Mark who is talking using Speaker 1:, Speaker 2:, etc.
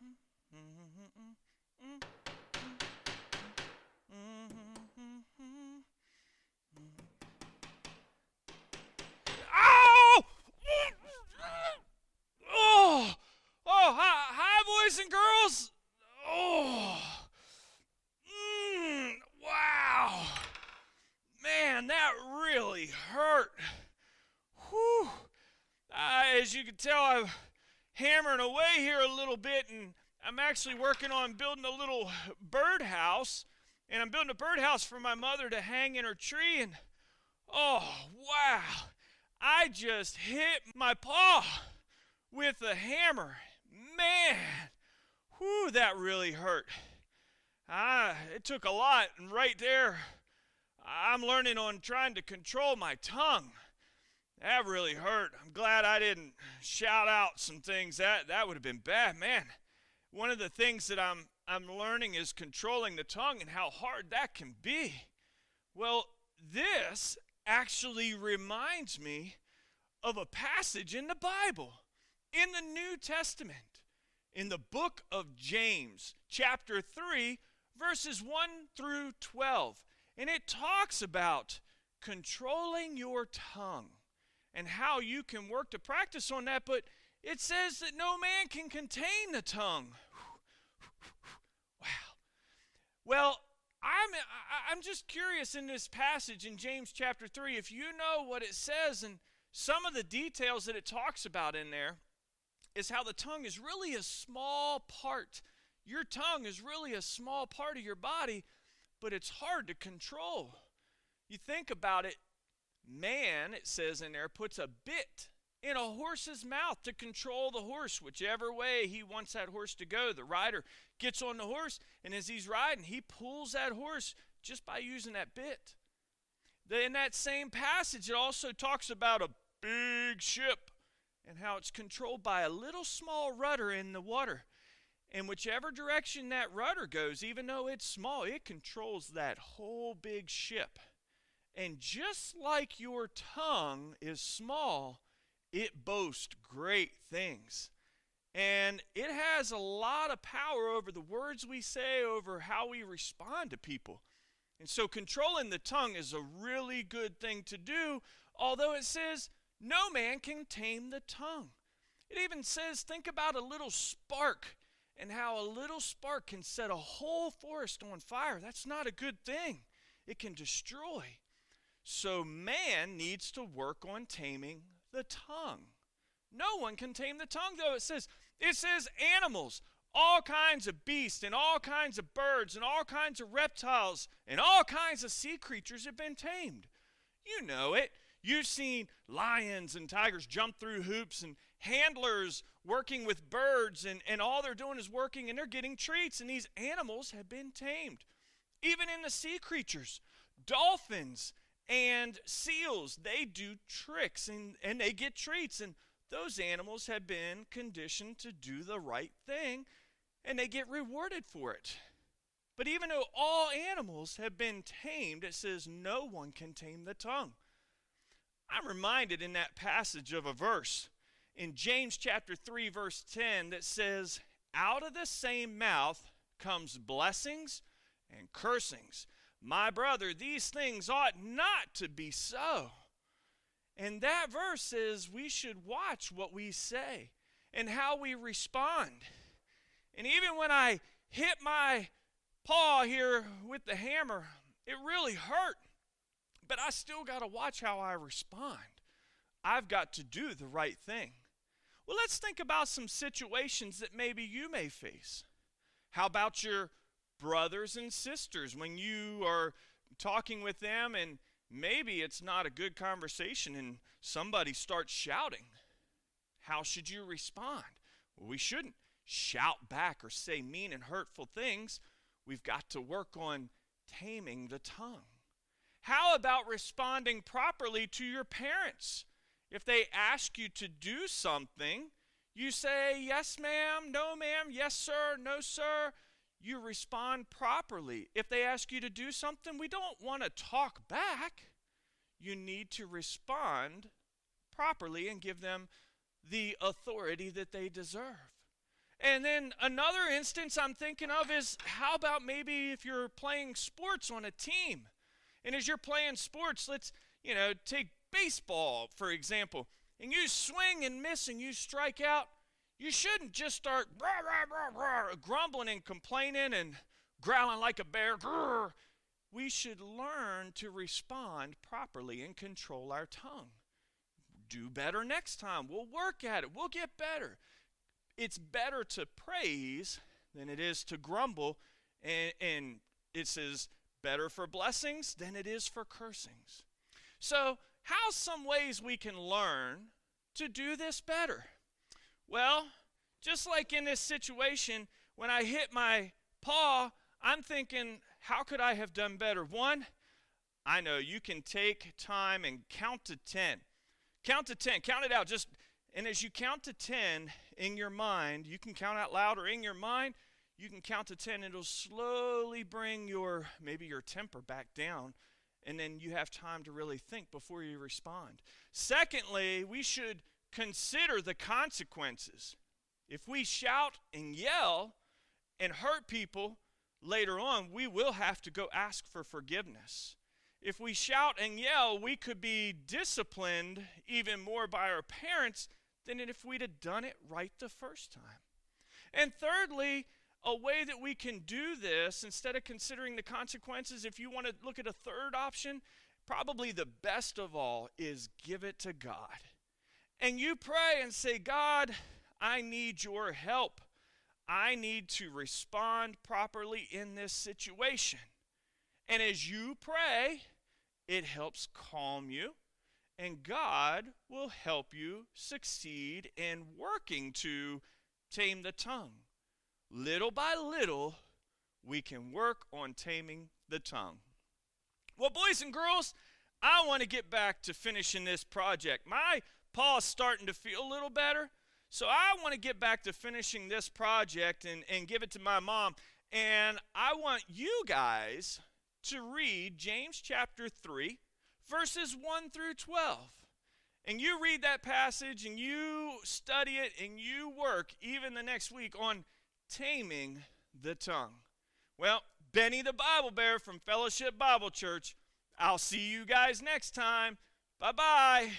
Speaker 1: Oh! Oh! Oh, hi, boys and girls. Oh, wow. Man, that really hurt. Whew. As you can tell, I'm hammering away here a little bit, and I'm actually working on building a little birdhouse. And I'm building a birdhouse for my mother to hang in her tree, and oh, wow. I just hit my paw with a hammer. Man, whew, that really hurt. It took a lot, and right there, I'm learning on trying to control my tongue. That really hurt. I'm glad I didn't shout out some things. That would have been bad, man. One of the things that I'm learning is controlling the tongue and how hard that can be. Well, this actually reminds me of a passage in the Bible, in the New Testament, in the book of James, chapter 3, verses 1 through 12. And it talks about controlling your tongue and how you can work to practice on that, but it says that no man can contain the tongue. Wow. Well, I'm just curious in this passage in James chapter 3, if you know what it says and some of the details that it talks about in there, is how the tongue is really a small part. Your tongue is really a small part of your body, but it's hard to control. You think about it, man, it says in there, puts a bit in a horse's mouth to control the horse, whichever way he wants that horse to go. The rider gets on the horse, and as he's riding, he pulls that horse just by using that bit. In that same passage, it also talks about a big ship and how it's controlled by a little small rudder in the water. And whichever direction that rudder goes, even though it's small, it controls that whole big ship. And just like your tongue is small, it boasts great things. And it has a lot of power over the words we say, over how we respond to people. And so controlling the tongue is a really good thing to do, although it says no man can tame the tongue. It even says, think about a little spark and how a little spark can set a whole forest on fire. That's not a good thing. It can destroy. So man needs to work on taming the tongue. No one can tame the tongue, though. It says animals, all kinds of beasts and all kinds of birds and all kinds of reptiles and all kinds of sea creatures have been tamed. You know it. You've seen lions and tigers jump through hoops, and handlers working with birds, and all they're doing is working, and they're getting treats, and these animals have been tamed. Even in the sea creatures, dolphins and seals, they do tricks, and they get treats, and those animals have been conditioned to do the right thing, and they get rewarded for it. But even though all animals have been tamed, it says no one can tame the tongue. I'm reminded in that passage of a verse in James chapter 3, verse 10 that says, out of the same mouth comes blessings and cursings. My brother, these things ought not to be so. And that verse says we should watch what we say and how we respond. And even when I hit my paw here with the hammer, it really hurt. But I still got to watch how I respond. I've got to do the right thing. Well, let's think about some situations that maybe you may face. How about your brothers and sisters when you are talking with them and maybe it's not a good conversation and somebody starts shouting? How should you respond? Well, we shouldn't shout back or say mean and hurtful things. We've got to work on taming the tongue. How about responding properly to your parents? If they ask you to do something, you say, yes, ma'am, no, ma'am, yes, sir, no, sir. You respond properly. If they ask you to do something, we don't want to talk back. You need to respond properly and give them the authority that they deserve. And then another instance I'm thinking of is, how about maybe if you're playing sports on a team? And as you're playing sports, let's, take baseball, for example, and you swing and miss and you strike out. You shouldn't just start rah, rah, rah, rah, grumbling and complaining and growling like a bear. Grrr. We should learn to respond properly and control our tongue. Do better next time. We'll work at it. We'll get better. It's better to praise than it is to grumble. And it says better for blessings than it is for cursings. So, how's some ways we can learn to do this better? Well, just like in this situation, when I hit my paw, I'm thinking, how could I have done better? One, I know you can take time and count to 10. Count to 10. Count it out. And as you count to 10 in your mind, you can count out loud or in your mind, you can count to 10. It'll slowly bring maybe your temper back down. And then you have time to really think before you respond. Secondly, we should consider the consequences. If we shout and yell and hurt people, later on, we will have to go ask for forgiveness. If we shout and yell, we could be disciplined even more by our parents than if we'd have done it right the first time. And thirdly, a way that we can do this, instead of considering the consequences, if you want to look at a third option, probably the best of all is give it to God. And you pray and say, God, I need your help. I need to respond properly in this situation. And as you pray, it helps calm you, and God will help you succeed in working to tame the tongue. Little by little, we can work on taming the tongue. Well, boys and girls, I want to get back to finishing this project. My paw's starting to feel a little better. So I want to get back to finishing this project and give it to my mom. And I want you guys to read James chapter 3, verses 1 through 12. And you read that passage and you study it and you work even the next week on taming the tongue. Well, Benny the Bible Bear from Fellowship Bible Church. I'll see you guys next time. Bye-bye.